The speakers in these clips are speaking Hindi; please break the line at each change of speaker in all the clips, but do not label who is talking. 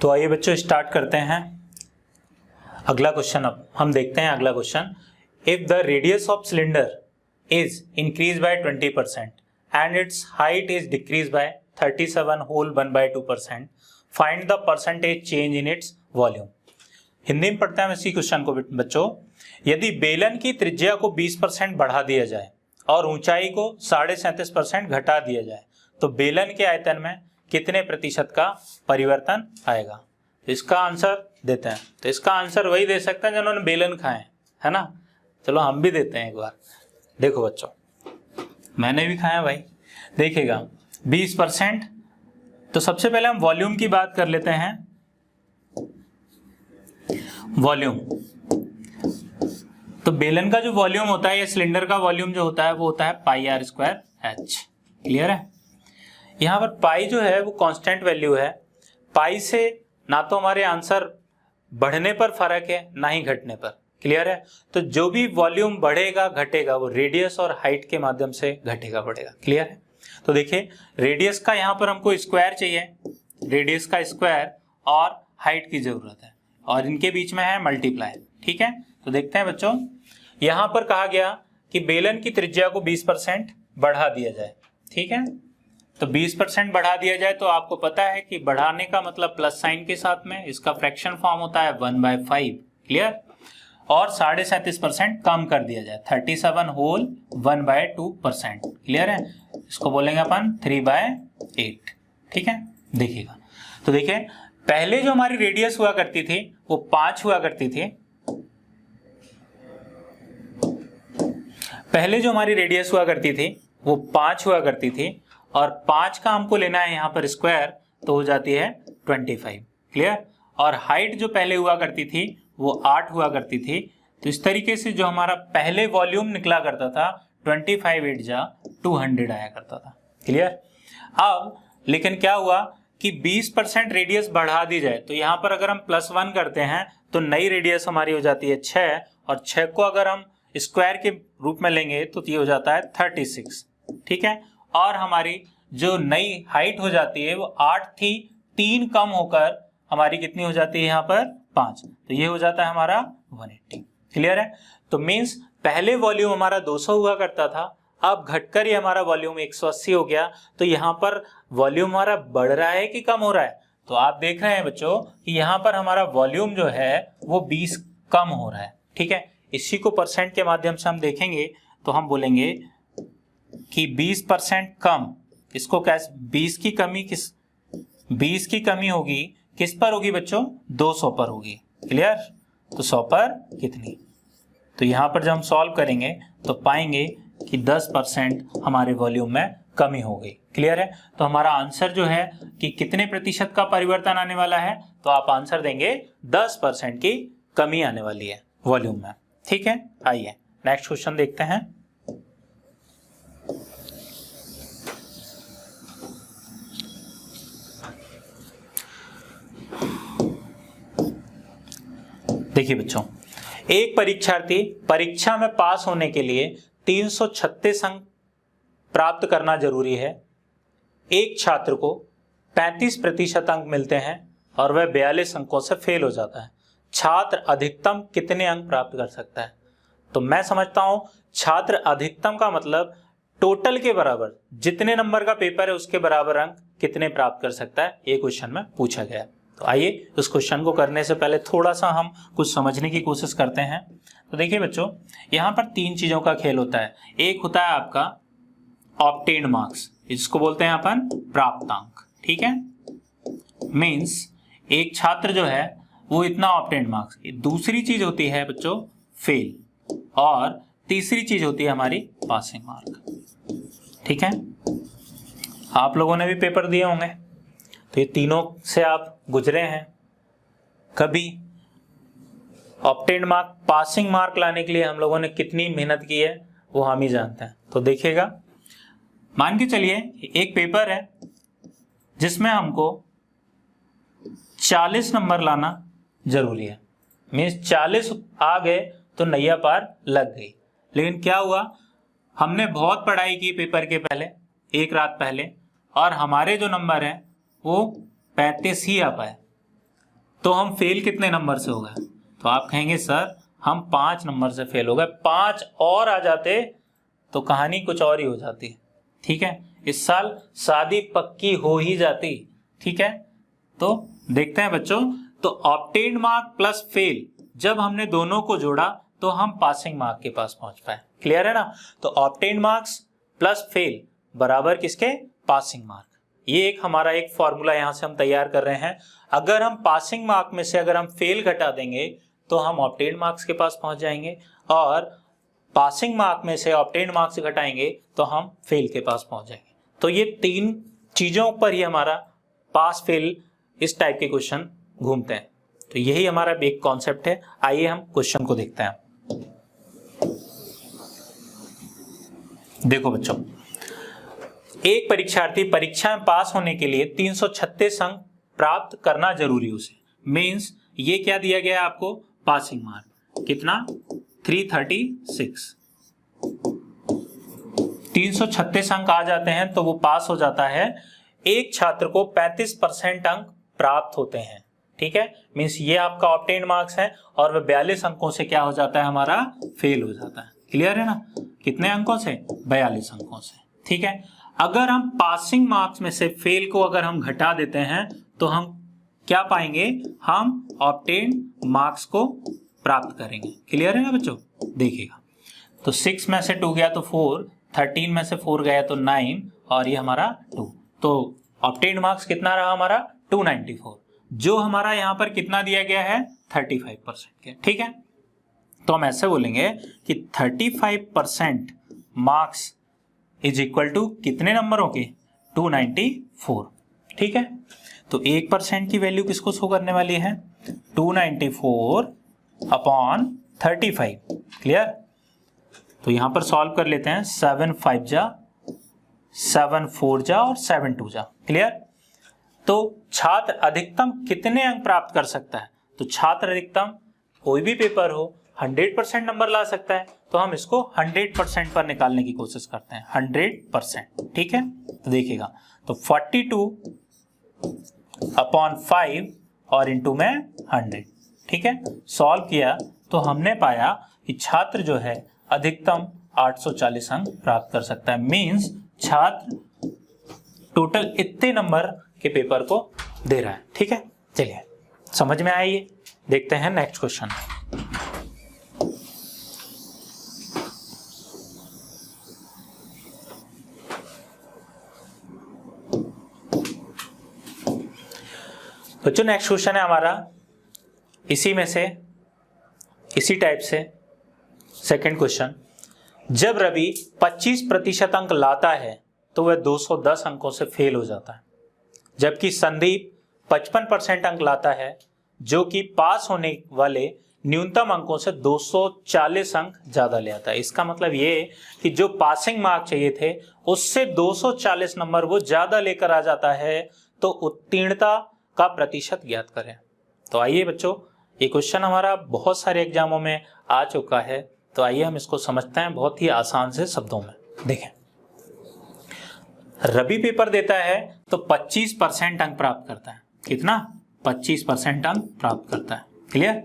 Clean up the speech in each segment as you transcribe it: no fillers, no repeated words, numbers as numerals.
तो आइए बच्चों स्टार्ट करते हैं अगला क्वेश्चन। अब हम देखते हैं अगला question. If the radius of cylinder is increase by 20% and its height is decrease by 37 whole 1/2%, find the percentage change in its volume. Hindi में पढ़ते हैं इसी क्वेश्चन को बच्चों। यदि बेलन की त्रिज्या को 20% बढ़ा दिया जाए और ऊंचाई को 37.5% घटा दिया जाए तो बेलन के आयतन में कितने प्रतिशत का परिवर्तन आएगा। तो इसका आंसर देते हैं। तो इसका आंसर वही दे सकते हैं जिन्होंने बेलन खाए, है ना। चलो हम भी देते हैं एक बार। देखो बच्चों, मैंने भी खाया भाई। देखिएगा 20%। तो सबसे पहले हम वॉल्यूम की बात कर लेते हैं। वॉल्यूम, तो बेलन का जो वॉल्यूम होता है या सिलेंडर का वॉल्यूम जो होता है वो होता है πr²h। क्लियर है। यहां पर पाई जो है वो कांस्टेंट वैल्यू है। पाई से ना तो हमारे आंसर बढ़ने पर फर्क है ना ही घटने पर। क्लियर है। तो जो भी वॉल्यूम बढ़ेगा घटेगा वो रेडियस और हाइट के माध्यम से घटेगा बढ़ेगा। क्लियर है। तो देखिए रेडियस का यहां पर हमको स्क्वायर चाहिए, रेडियस का स्क्वायर और हाइट की जरूरत है और इनके बीच में है मल्टीप्लाई। ठीक है। तो देखते हैं बच्चों, यहां पर कहा गया कि बेलन की त्रिज्या को 20% बढ़ा दिया जाए। ठीक है। तो 20% बढ़ा दिया जाए तो आपको पता है कि बढ़ाने का मतलब प्लस साइन के साथ में, इसका फ्रैक्शन फॉर्म होता है 1/5। क्लियर। और 37.5% कम कर दिया जाए, 37 होल 1/2%। क्लियर है। इसको बोलेंगे अपन 3/8। ठीक है। देखिएगा, तो देखिए पहले जो हमारी रेडियस हुआ करती थी वो 5 हुआ करती थी। पहले जो हमारी रेडियस हुआ करती थी वो 5 हुआ करती थी और 5 का हमको लेना है यहाँ पर स्क्वायर, तो हो जाती है 25। क्लियर। और हाइट जो पहले हुआ करती थी वो 8 हुआ करती थी। तो इस तरीके से जो हमारा पहले वॉल्यूम निकला करता था 25 8 जा 200 आया करता था। क्लियर। अब लेकिन क्या हुआ कि 20% रेडियस बढ़ा दी जाए तो यहाँ पर अगर हम +1 करते हैं तो नई रेडियस हमारी हो जाती है 6 और 6 को अगर हम स्क्वायर के रूप में लेंगे तो ये हो जाता है 36। ठीक है। और हमारी जो नई हाइट हो जाती है वो 8 थी, 3 कम होकर हमारी कितनी हो जाती है यहाँ पर 5। तो ये हो जाता है हमारा 180। क्लियर है। तो मीन्स पहले वॉल्यूम हमारा 200 हुआ करता था, अब घटकर ये हमारा वॉल्यूम 180 हो गया। तो यहाँ पर वॉल्यूम हमारा बढ़ रहा है कि कम हो रहा है। तो आप देख रहे हैं बच्चों कि यहाँ पर हमारा वॉल्यूम जो है वो 20 कम हो रहा है। ठीक है। इसी को परसेंट के माध्यम से हम देखेंगे तो हम बोलेंगे कि 20% कम, इसको कैसे 20 की कमी होगी किस पर होगी बच्चों, 200 पर होगी। क्लियर। तो 100 पर कितनी। तो यहां पर जब हम सॉल्व करेंगे तो पाएंगे कि 10% हमारे वॉल्यूम में कमी हो गई। क्लियर है। तो हमारा आंसर जो है कि कितने प्रतिशत का परिवर्तन आने वाला है, तो आप आंसर देंगे 10% की कमी आने वाली है वॉल्यूम में। ठीक है। आइए नेक्स्ट क्वेश्चन देखते हैं। देखिए बच्चों, एक परीक्षार्थी परीक्षा में पास होने के लिए 336 अंक प्राप्त करना जरूरी है। एक छात्र को 35% अंक मिलते हैं और वह 42 अंकों से फेल हो जाता है। छात्र अधिकतम कितने अंक प्राप्त कर सकता है। तो मैं समझता हूं छात्र अधिकतम का मतलब टोटल के बराबर, जितने नंबर का पेपर है उसके बराबर अंक कितने प्राप्त कर सकता है, ये क्वेश्चन में पूछा गया है। तो आइए इस क्वेश्चन को करने से पहले थोड़ा सा हम कुछ समझने की कोशिश करते हैं। तो देखिए बच्चों, यहाँ पर 3 चीजों का खेल होता है। एक होता है आपका ऑब्टेन्ड मार्क्स, इसको बोलते हैं अपन प्राप्तांक। ठीक है। मीन्स एक छात्र जो है वो इतना ऑब्टेन्ड मार्क्स। दूसरी चीज होती है बच्चों फेल और तीसरी चीज होती है हमारी पासिंग मार्क। ठीक है। आप लोगों ने भी पेपर दिए होंगे तो ये तीनों से आप गुजरे हैं। कभी ऑब्टेन्ड मार्क, पासिंग मार्क लाने के लिए हम लोगों ने कितनी मेहनत की है वो हम ही जानते हैं। तो देखिएगा, मान के चलिए एक पेपर है जिसमें हमको 40 नंबर लाना जरूरी है। मीन्स 40 आ गए तो नैया पार लग गई। लेकिन क्या हुआ, हमने बहुत पढ़ाई की पेपर के पहले, एक रात पहले, और हमारे जो नंबर हैं वो 35 ही आ पाए। तो हम फेल कितने नंबर से हो गए? तो आप कहेंगे सर हम 5 नंबर से फेल हो गए, 5 और आ जाते तो कहानी कुछ और ही हो जाती। ठीक है, इस साल शादी पक्की हो ही जाती। ठीक है, तो देखते हैं बच्चों, तो ऑब्टेन्ड मार्क प्लस फेल जब हमने दोनों को जोड़ा तो हम पासिंग मार्क के पास पहुंच पाए। क्लियर है ना? तो ऑब्टेन्ड मार्क्स प्लस फेल बराबर किसके? Passing mark. ये एक हमारा एक फॉर्मूला यहां से हम तैयार कर रहे हैं। अगर हम पासिंग मार्क में से अगर हम फेल घटा देंगे तो हम ऑब्टेन्ड मार्क्स के पास पहुंच जाएंगे, और पासिंग मार्क में से ऑब्टेन्ड मार्क्स घटाएंगे तो हम फेल के पास पहुंच जाएंगे। तो ये 3 चीजों पर ही हमारा पास फेल इस टाइप के क्वेश्चन घूमते हैं। तो यही हमारा एक कॉन्सेप्ट है। आइए हम क्वेश्चन को देखते हैं। देखो बच्चों, एक परीक्षार्थी परीक्षा में पास होने के लिए 336 अंक प्राप्त करना जरूरी उसे। मींस ये क्या दिया गया है आपको? पासिंग मार्क कितना? 336। 336 अंक आ जाते हैं तो वो पास हो जाता है। एक छात्र को 35% अंक प्राप्त होते हैं। ठीक है, मींस ये आपका ऑब्टेन्ड मार्क्स है, और वह 42 अंकों से क्या हो जाता है? हमारा फेल हो जाता है। क्लियर है ना? कितने अंकों से? 42 अंकों से। ठीक है, अगर हम पासिंग मार्क्स में से फेल को अगर हम घटा देते हैं तो हम क्या पाएंगे? हम ऑब्टेन्ड मार्क्स को प्राप्त करेंगे। क्लियर है ना बच्चों? देखिएगा, तो 6 में से 2 गया तो 4, 13 में से 4 गया तो 9, और ये हमारा 2। तो ऑब्टेन्ड मार्क्स कितना रहा हमारा? 294, जो हमारा यहाँ पर कितना दिया गया है? 35% के। ठीक है, तो हम ऐसे बोलेंगे कि 35% मार्क्स इज इक्वल टू कितने नंबरों के? 294। ठीक है, तो 1% की वैल्यू किसको शो करने वाली है? 294 अपॉन 35। क्लियर? तो यहां पर सॉल्व कर लेते हैं। 7 5 जा, 7 4 जा और 7 2 जा। क्लियर? तो छात्र अधिकतम कितने अंक प्राप्त कर सकता है? तो छात्र अधिकतम कोई भी पेपर हो 100% नंबर ला सकता है, तो हम इसको 100% पर निकालने की कोशिश करते हैं। 100%। ठीक है, तो देखिएगा, तो 42 अपॉन 5 और इंटू में 100। ठीक है, सॉल्व किया तो हमने पाया कि छात्र जो है अधिकतम 840 अंक प्राप्त कर सकता है। मींस छात्र टोटल इतने नंबर के पेपर को दे रहा है। ठीक है, चलिए समझ में आइए, देखते हैं नेक्स्ट क्वेश्चन। बच्चों नेक्स्ट क्वेश्चन है हमारा इसी में से, इसी टाइप से सेकंड क्वेश्चन। जब रवि 25% अंक लाता है तो वह 210 अंकों से फेल हो जाता है, जबकि संदीप 55% अंक लाता है जो कि पास होने वाले न्यूनतम अंकों से 240 अंक ज्यादा ले आता है। इसका मतलब ये कि जो पासिंग मार्क चाहिए थे उससे 240 नंबर वो ज्यादा लेकर आ जाता है। तो उत्तीर्णता का प्रतिशत ज्ञात करें। तो आइए बच्चों, ये क्वेश्चन हमारा बहुत सारे एग्जामों में आ चुका है, तो आइए हम इसको समझते हैं बहुत ही आसान से शब्दों में। देखें, रवि पेपर देता है तो 25% अंक प्राप्त करता है। कितना? 25% अंक प्राप्त करता है। क्लियर?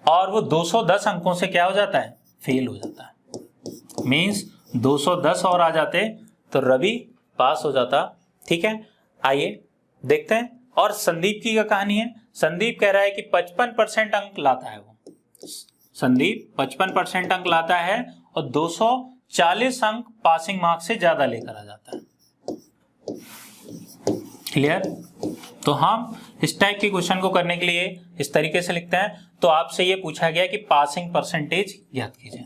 और वो 210 अंकों से क्या हो जाता है? फेल हो जाता है। मींस 210 और आ जाते तो रवि पास हो जाता। ठीक है, आइए देखते हैं। और संदीप की क्या कहानी है? संदीप कह रहा है कि 55% अंक लाता है। वो संदीप 55% अंक लाता है और 240 अंक पासिंग मार्क्स से ज्यादा लेकर आ जाता है। क्लियर? तो हम इस टाइप के क्वेश्चन को करने के लिए इस तरीके से लिखते हैं। तो आपसे ये पूछा गया कि पासिंग परसेंटेज ज्ञात कीजिए।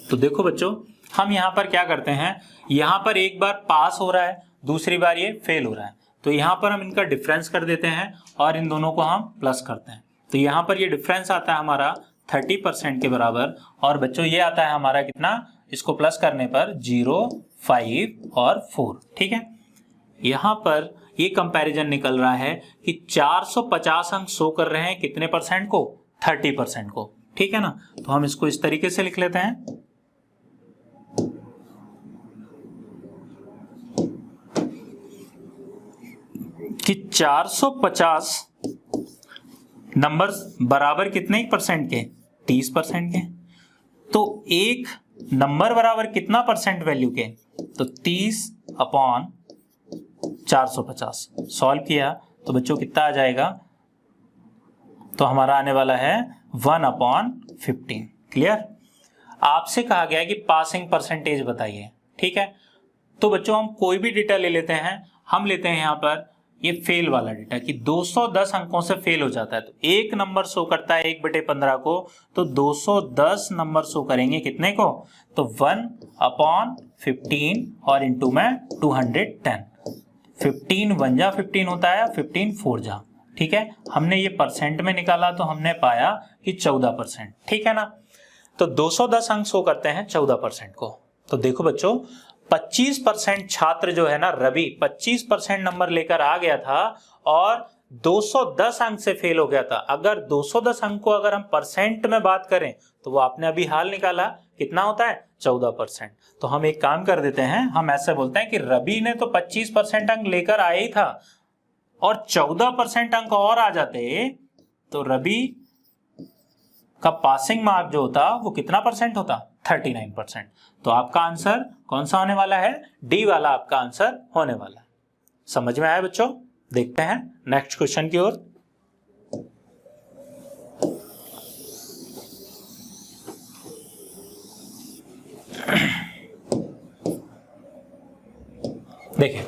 तो देखो बच्चों, हम यहाँ पर क्या करते हैं, यहाँ पर एक बार पास हो रहा है, दूसरी बार ये फेल हो रहा है, तो यहाँ पर हम इनका डिफरेंस कर देते हैं और इन दोनों को हम प्लस करते हैं। तो यहाँ पर ये डिफरेंस आता है हमारा 30% के बराबर, और बच्चों ये आता है हमारा कितना? इसको प्लस करने पर 0, 5 और 4। ठीक है, यहाँ पर ये कंपैरिजन निकल रहा है कि 450 अंक शो कर रहे हैं कितने परसेंट को? 30% को। ठीक है ना? तो हम इसको इस तरीके से लिख लेते हैं कि 450 नंबर्स बराबर कितने परसेंट के? 30% के। तो एक नंबर बराबर कितना परसेंट वैल्यू के? तो 30/450। सॉल्व किया तो बच्चों कितना आ जाएगा? तो हमारा आने वाला है 1/15। क्लियर? आपसे कहा गया है कि पासिंग परसेंटेज बताइए। ठीक है, तो बच्चों हम कोई भी डेटा ले लेते हैं। हम लेते हैं यहाँ पर ये फेल वाला डेटा कि 210 अंकों से फेल हो जाता है। तो एक नंबर शो करता है 1/15 को, तो 210 नंबर शो करेंगे कितने को? तो 1/15 और इंटू में 210। 15 1 जा 15 होता है, 15 4 जा। ठीक है, हमने ये परसेंट में निकाला तो हमने पाया कि 14%। ठीक है ना? तो 210 अंक शो करते हैं 14% को। तो देखो बच्चों, 25% छात्र जो है ना रवि 25% नंबर लेकर आ गया था और 210 अंक से फेल हो गया था। अगर 210 अंक को अगर हम परसेंट में बात करें तो वो आपने अभी हाल निकाला कितना होता है? 14%। तो हम एक काम कर देते हैं, हम ऐसे बोलते हैं कि रवि ने तो 25% अंक लेकर आया ही था और 14% अंक और आ जाते तो रवि का पासिंग मार्क जो होता वो कितना परसेंट होता? 39%। तो आपका आंसर कौन सा होने वाला है? डी वाला आपका आंसर होने वाला है। समझ में आया बच्चों? देखते हैं नेक्स्ट क्वेश्चन की ओर। देखिए,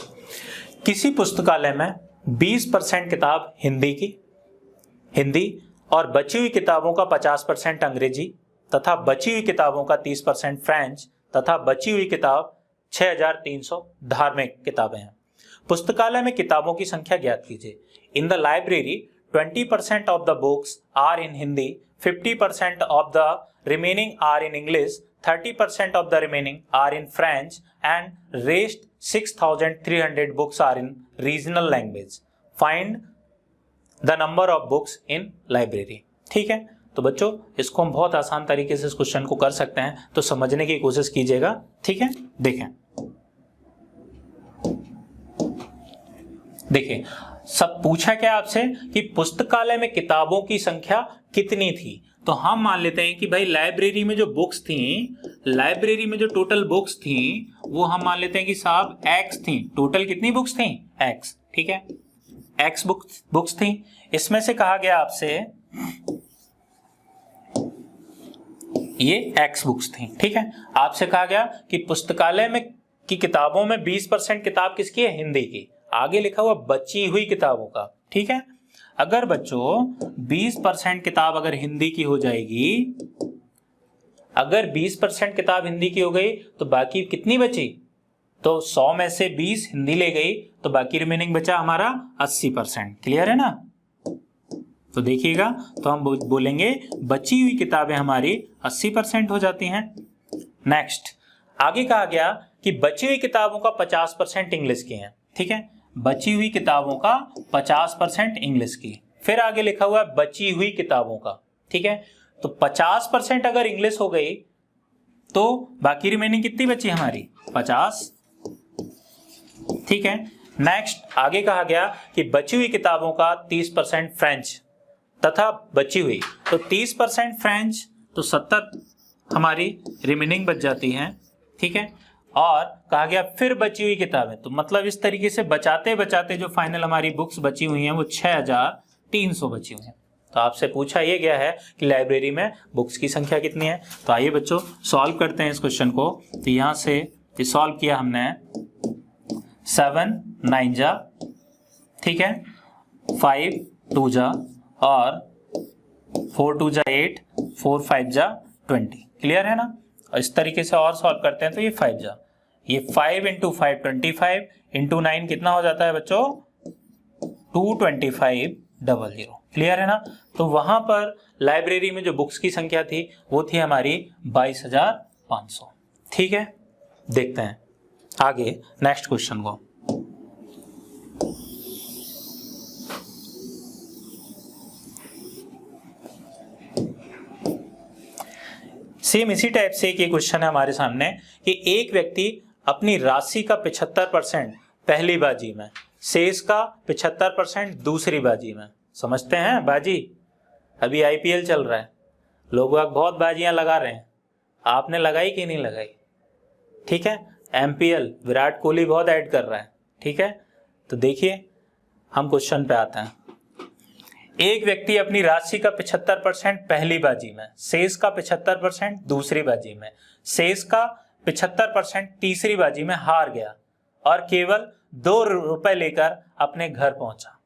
किसी पुस्तकालय में 20% किताब हिंदी और बची हुई किताबों का 50% अंग्रेजी तथा बची हुई किताबों का 30% फ्रेंच तथा बची हुई किताब 6300 धार्मिक किताबें हैं। पुस्तकालय में किताबों की संख्या ज्ञात कीजिए। In the library 20% of the books are in Hindi, 50% of the remaining are in English, 30% of the remaining are in French and rest 6300 books are in regional language. Find the number of books in library. ठीक है, तो बच्चों इसको हम बहुत आसान तरीके से इस क्वेश्चन को कर सकते हैं, तो समझने की कोशिश कीजिएगा। ठीक है, देखिए सब पूछा क्या आपसे कि पुस्तकालय में किताबों की संख्या कितनी थी। तो हम मान लेते हैं कि भाई लाइब्रेरी में जो बुक्स थी, लाइब्रेरी में जो टोटल बुक्स थी वो हम मान लेते हैं कि साहब x थी। टोटल कितनी बुक्स थी? x। ठीक है, x बुक्स थी। इसमें से कहा गया आपसे ये x बुक्स थी। ठीक है, आपसे कहा गया कि पुस्तकालय में की किताबों में 20% किताब किसकी है? हिंदी की। आगे लिखा हुआ बची हुई किताबों का। ठीक है, अगर बच्चों 20% किताब अगर हिंदी की हो जाएगी, अगर 20% किताब हिंदी की हो गई तो बाकी कितनी बची? तो 100 में से 20 हिंदी ले गई तो बाकी रिमेनिंग बचा हमारा 80%। क्लियर है ना? तो देखिएगा, तो हम बोलेंगे बची हुई किताबें हमारी 80% हो जाती हैं। नेक्स्ट, आगे कहा गया कि बची हुई किताबों का 50% इंग्लिश की हैं। ठीक है, बची हुई किताबों का 50% इंग्लिश की। फिर आगे लिखा हुआ है बची हुई किताबों का। ठीक है, तो 50% अगर इंग्लिश हो गई तो बाकी रिमेनिंग कितनी बची हमारी? 50। ठीक है, नेक्स्ट आगे कहा गया कि बची हुई किताबों का 30% फ्रेंच तथा बची हुई, तो 30% फ्रेंच तो 70 हमारी रिमेनिंग बच जाती हैं। ठीक है, और कहा गया फिर बची हुई किताबें, तो मतलब इस तरीके से बचाते बचाते जो फाइनल हमारी बुक्स बची हुई हैं वो 6300 बची हुई हैं। तो आपसे पूछा ये गया है कि लाइब्रेरी में बुक्स की संख्या कितनी है। तो आइए बच्चों सॉल्व करते हैं इस क्वेश्चन को। तो यहाँ से सॉल्व किया हमने 7 9 जा, ठीक है, 5 2 जा और 4 2 जा 8, 4 5 जा 20। क्लियर है ना? और इस तरीके से और सॉल्व करते हैं तो ये 5 जा, ये 5 × 5 25 × 9 कितना हो जाता है बच्चों? 22500। क्लियर है ना? तो वहां पर लाइब्रेरी में जो बुक्स की संख्या थी वो थी हमारी 22500। ठीक है, देखते हैं आगे नेक्स्ट क्वेश्चन को। सेम इसी टाइप से एक क्वेश्चन है हमारे सामने कि एक व्यक्ति अपनी राशि का 75% पहली बाजी में, शेष का 75% दूसरी बाजी में। समझते हैं बाजी? अभी आईपीएल चल रहा है, लोग बहुत बाजियां लगा रहे हैं, आपने लगाई कि नहीं लगाई? ठीक है, एमपीएल विराट कोहली बहुत ऐड कर रहा है। ठीक है, तो देखिए हम क्वेश्चन पे आते हैं। एक व्यक्ति अपनी राशि का 75% पहली बाजी में, शेष का 75% दूसरी बाजी में, शेष का 75% तीसरी बाजी में हार गया और केवल 2 रुपए लेकर अपने घर पहुंचा।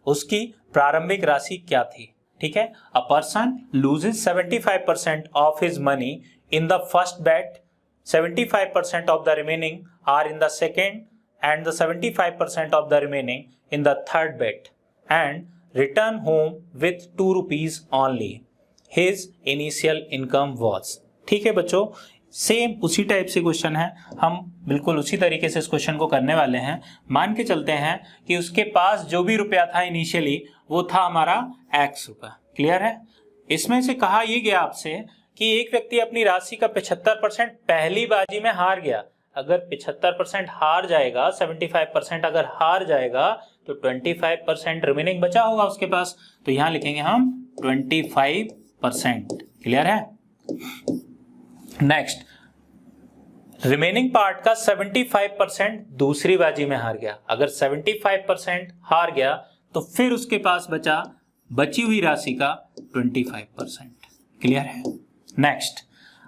उसकी प्रारंभिक राशि क्या थी? ठीक है, a person loses 75% of his money in the first bet, 75% of the remaining are in the second and the 75% of the remaining in the third bet and return home with 2 rupees only. His initial income was. ठीक है बच्चों, सेम उसी टाइप से क्वेश्चन है, हम बिल्कुल उसी तरीके से इस क्वेश्चन को करने वाले हैं। मान के चलते हैं कि उसके पास जो भी रुपया था इनिशियली वो था हमारा x रुपया। क्लियर है? इसमें से कहा यह गया आपसे कि एक व्यक्ति अपनी राशि का 75% पहली बाजी में हार गया। अगर 75% हार जाएगा, 75% अगर हार जाएगा तो 25% रिमेनिंग बचा होगा उसके पास, तो यहां लिखेंगे हम 25%। क्लियर है? नेक्स्ट, रिमेनिंग पार्ट का 75% दूसरी बाजी में हार गया। अगर 75% हार गया तो फिर उसके पास बची हुई राशि का 25%। क्लियर है? नेक्स्ट,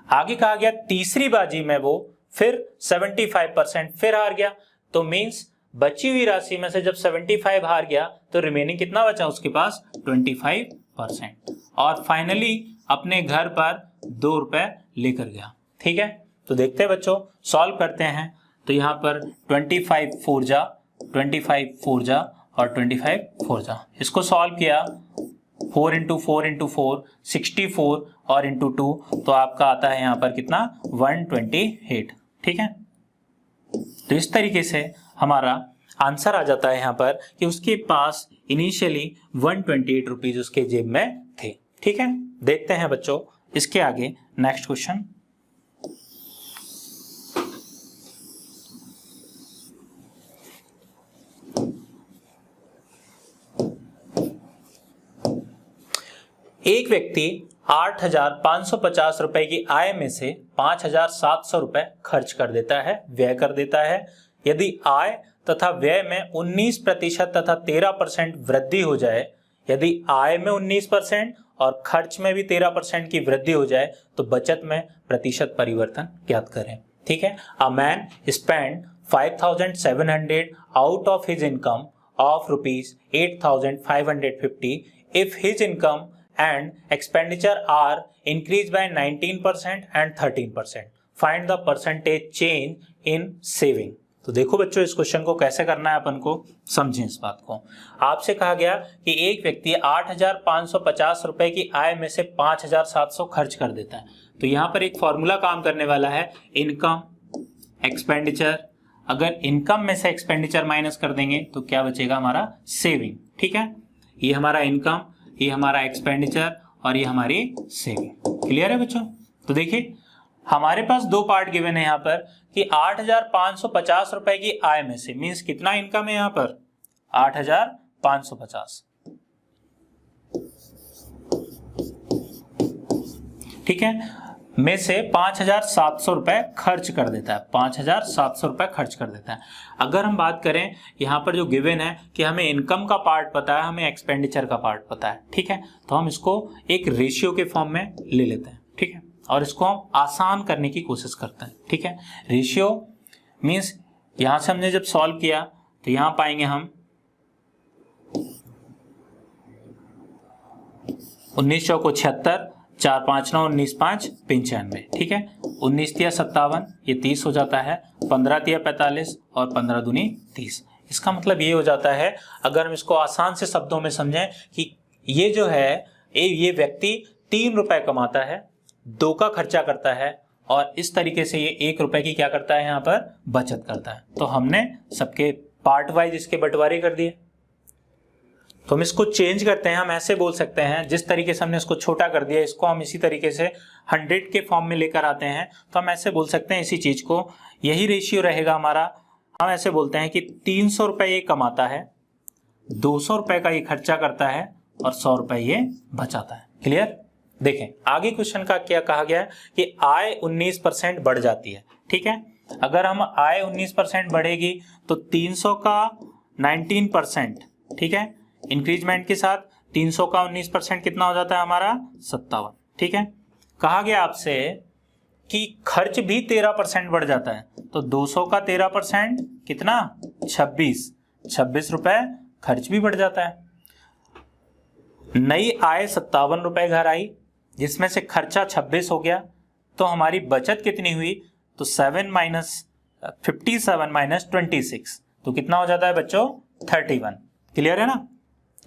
आगे कहा गया तीसरी बाजी में वो फिर 75% फिर हार गया, तो मींस बची हुई राशि में से जब 75 हार गया तो रिमेनिंग कितना बचा उसके पास? 25%। और फाइनली अपने घर पर 2 रुपए लेकर गया। ठीक है, तो देखते हैं बच्चों, सॉल्व करते हैं। तो यहाँ पर 25 4 जा, 25 4 जा और 25 4 जा, इसको सॉल्व किया 4 इंटू 4 इंटू 4 64 और इंटू 2, तो आपका आता है यहाँ पर कितना? 128। ठीक है, तो इस तरीके से हमारा आंसर आ जाता है यहाँ पर कि उसके पास इनिशियली 128 रुपीज उसके जेब में थे। ठीक है, देखते हैं बच्चों इसके आगे नेक्स्ट क्वेश्चन। एक व्यक्ति 8,550 रुपए की आय में से 5,700 रुपए खर्च कर देता है, व्यय कर देता है। यदि आय तथा व्यय में 19% तथा 13% वृद्धि हो जाए, यदि आय में 19% और खर्च में भी 13% की वृद्धि हो जाए तो बचत में प्रतिशत परिवर्तन ज्ञात करें। ठीक है, a man spend 5,700 out of his income of ₹8,550 if his income and expenditure are increased by 19% and 13%. Find the percentage change in saving. तो देखो बच्चों, इस क्वेश्चन को कैसे करना है अपन को समझें इस बात को। आपसे कहा गया कि एक व्यक्ति 8,550 रुपए की आय में से 5,700 खर्च कर देता है। तो यहाँ पर एक फॉर्मूला काम करने वाला है, इनकम एक्सपेंडिचर। अगर इनकम में से एक्सपेंडिचर माइनस कर देंगे तो क्या बचेगा? हमारा सेविंग। ठीक है, ये हमारा इनकम, ये हमारा एक्सपेंडिचर और ये हमारी सेविंग। क्लियर है बच्चों? तो देखिए हमारे पास 2 पार्ट गिवन है यहाँ पर कि 8,550 रुपए की आय में से, मींस कितना इनकम है यहाँ पर? 8,550। ठीक है, में से 5,700 रुपए खर्च कर देता है, 5,700 रुपए खर्च कर देता है। अगर हम बात करें यहाँ पर जो गिवन है कि हमें इनकम का पार्ट पता है, हमें एक्सपेंडिचर का पार्ट पता है। ठीक है, तो हम इसको एक रेशियो के फॉर्म में ले लेते हैं। ठीक है, और इसको हम आसान करने की कोशिश करते हैं। ठीक है, रेशियो मीन्स यहां से हमने जब सॉल्व किया तो यहां पाएंगे हम 19 चौको 76, 4 5 9 19 5 95। ठीक है, 19 तिया 57, ये 30 हो जाता है, 15 तिया 45 और 15 दूनी 30। इसका मतलब ये हो जाता है, अगर हम इसको आसान से शब्दों में समझें कि ये जो है ये व्यक्ति 3 रुपए कमाता है, 2 का खर्चा करता है और इस तरीके से ये 1 रुपए की क्या करता है यहाँ पर बचत करता है। तो हमने सबके पार्ट वाइज इसके बंटवारे कर दिए। तो हम इसको चेंज करते हैं, हम ऐसे बोल सकते हैं, जिस तरीके से हमने इसको छोटा कर दिया इसको हम इसी तरीके से 100 के फॉर्म में लेकर आते हैं। तो हम ऐसे बोल सकते हैं इसी चीज को, यही रेशियो रहेगा हमारा। हम ऐसे बोलते हैं कि 300 रुपए ये कमाता है, 200 रुपए का ये खर्चा करता है और 100 रुपए ये बचाता है। क्लियर। देखें आगे क्वेश्चन का क्या कहा गया है कि आय 19% बढ़ जाती है। ठीक है, अगर हम आय 19% बढ़ेगी तो 300 का 19%, ठीक है, इंक्रीजमेंट के साथ 300 का 19% कितना हो जाता है हमारा 57। ठीक है, कहा गया आपसे कि खर्च भी 13% बढ़ जाता है, तो 200 का 13% कितना 26 रुपए खर्च भी बढ़ जाता है। नई आय 57 रुपए घर आई, जिसमें से खर्चा 26 हो गया, तो हमारी बचत कितनी हुई, तो 57 माइनस 26, तो कितना हो जाता है बच्चों 31। क्लियर है ना।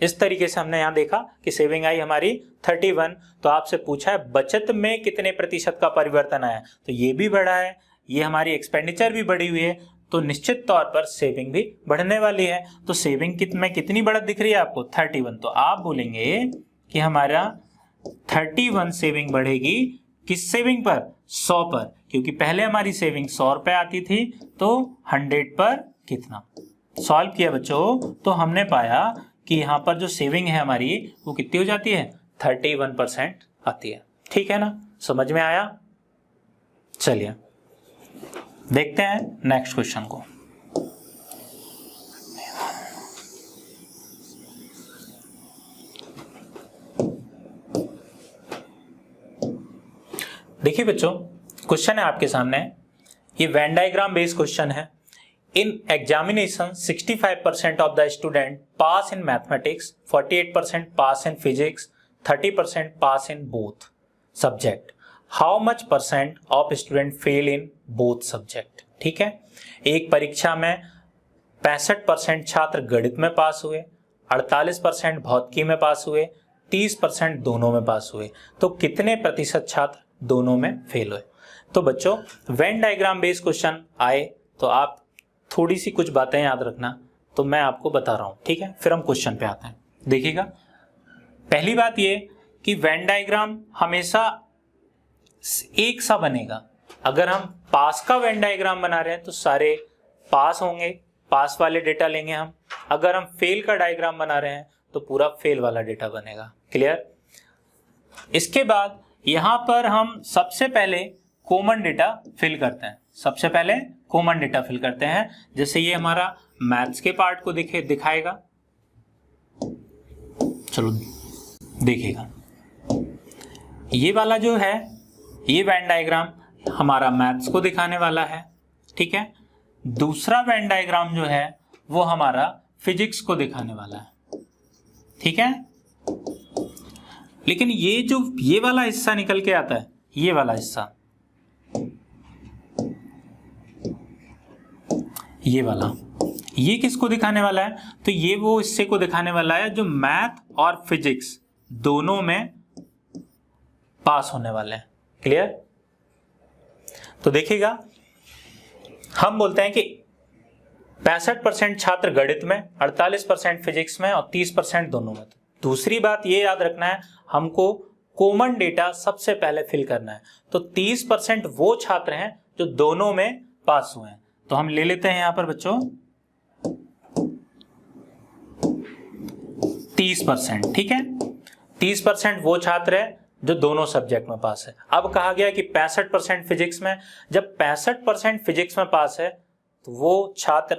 इस तरीके से हमने यहां देखा कि सेविंग आई हमारी 31। तो आपसे पूछा है बचत में कितने प्रतिशत का परिवर्तन आया, तो ये भी बढ़ा है, ये हमारी एक्सपेंडिचर भी बढ़ी हुई है, तो निश्चित तौर पर सेविंग भी बढ़ने वाली है। तो सेविंग में कितनी बढ़त दिख रही है आपको 31, तो आप बोलेंगे कि हमारा 31 सेविंग बढ़ेगी किस सेविंग पर 100 पर, क्योंकि पहले हमारी सेविंग 100 रुपए आती थी, तो 100 पर कितना। सॉल्व किया बच्चों तो हमने पाया कि यहाँ पर जो सेविंग है हमारी वो कितनी हो जाती है 31% आती है। ठीक है ना, समझ में आया। चलिए देखते हैं नेक्स्ट क्वेश्चन को। देखिए बच्चों, क्वेश्चन है आपके सामने, ये वेन डायग्राम बेस्ड क्वेश्चन है। In examination, 65% of the student pass in mathematics, 48% pass in physics, 30% pass in both subject. How much percent of student fail in both subject? ठीक है, एक परीक्षा में 65% छात्र गणित में पास हुए, 48% भौतिकी में पास हुए, 30% दोनों में पास हुए, तो कितने प्रतिशत छात्र दोनों में फेल हुए। तो बच्चों वेन डायग्राम बेस्ड क्वेश्चन आए तो आप थोड़ी सी कुछ बातें याद रखना, तो मैं आपको बता रहा हूं, ठीक है, फिर हम क्वेश्चन पे आते हैं। देखिएगा, पहली बात ये कि वेन डायग्राम हमेशा एक सा बनेगा। अगर हम पास का वेन डायग्राम बना रहे हैं तो सारे पास होंगे, पास वाले डेटा लेंगे हम। अगर हम फेल का डायग्राम बना रहे हैं तो पूरा फेल वाला डेटा बनेगा। क्लियर। इसके बाद यहां पर हम सबसे पहले कॉमन डेटा फिल करते हैं, सबसे पहले कॉमन डेटा फिल करते हैं। जैसे ये हमारा मैथ्स के पार्ट को दिखाएगा, चलो देखिएगा, ये वाला जो है ये वेन डायग्राम हमारा मैथ्स को दिखाने वाला है। ठीक है, दूसरा वेन डायग्राम जो है वो हमारा फिजिक्स को दिखाने वाला है। ठीक है, लेकिन ये जो ये वाला हिस्सा निकल के आता है, ये वाला हिस्सा, ये वाला, ये किसको दिखाने वाला है, तो ये वो हिस्से को दिखाने वाला है जो मैथ और फिजिक्स दोनों में पास होने वाले हैं। क्लियर। तो देखिएगा, हम बोलते हैं कि 65% छात्र गणित में, 48% फिजिक्स में और 30% दोनों में। दूसरी बात ये याद रखना है, हमको कॉमन डेटा सबसे पहले फिल करना है। तो 30% वो छात्र हैं जो दोनों में पास हुए हैं, तो हम ले लेते हैं यहां पर बच्चों 30%। ठीक है, 30% वो छात्र है जो दोनों सब्जेक्ट में पास है। अब कहा गया कि 65% फिजिक्स में, जब 65% फिजिक्स में पास है तो वो छात्र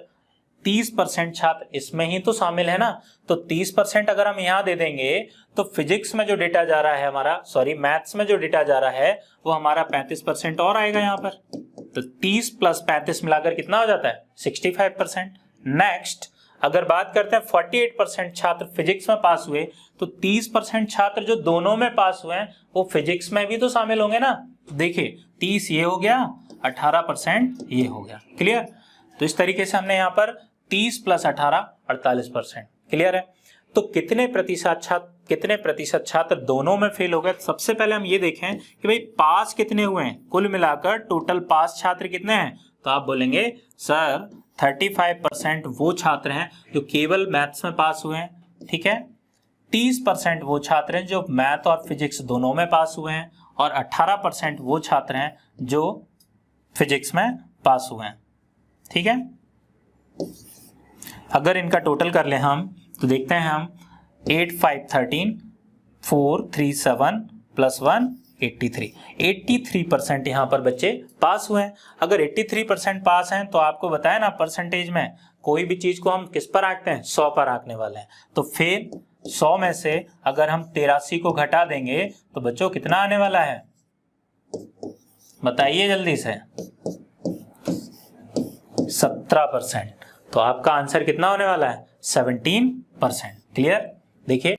30% छात्र इसमें ही तो शामिल है ना। तो 30% अगर हम यहां दे देंगे तो फिजिक्स में जो डेटा जा रहा है हमारा, सॉरी मैथ्स में जो डेटा जा रहा है वो हमारा 35% और आएगा यहां पर। तो 30 प्लस 35 मिलाकर कितना हो जाता है 65%। नेक्स्ट अगर बात करते हैं 48% छात्र फिजिक्स में पास हुए, तो 30% छात्र जो दोनों में पास हुए हैं वो फिजिक्स में भी तो शामिल होंगे ना। देखिए 30 ये हो गया, 18% ये हो गया। क्लियर। तो इस तरीके से हमने यहाँ पर 30 प्लस 18 48%। क्लियर है। तो कितने प्रतिशत छात्र दोनों में फेल हो गए। सबसे पहले हम ये देखें कि भाई पास कितने हुए हैं, कुल मिलाकर टोटल पास छात्र कितने हैं। तो आप बोलेंगे सर 35% वो छात्र हैं जो केवल मैथ्स में पास हुए हैं। ठीक है, 30% वो छात्र हैं जो मैथ और फिजिक्स दोनों में पास हुए हैं, और 18% वो छात्र हैं जो फिजिक्स में पास हुए हैं। ठीक है, अगर इनका टोटल कर लें हम तो देखते हैं हम 8 5 13 437 प्लस 1 83। 83% यहाँ पर बच्चे पास हुए हैं। अगर 83% पास हैं तो आपको बताया ना परसेंटेज में कोई भी चीज को हम किस पर आंकते हैं, 100 पर आंकने वाले हैं। तो फिर 100 में से अगर हम 83 को घटा देंगे तो बच्चों कितना आने वाला है, बताइए जल्दी से, 17%। तो आपका आंसर कितना होने वाला है, 17%। क्लियर। देखिए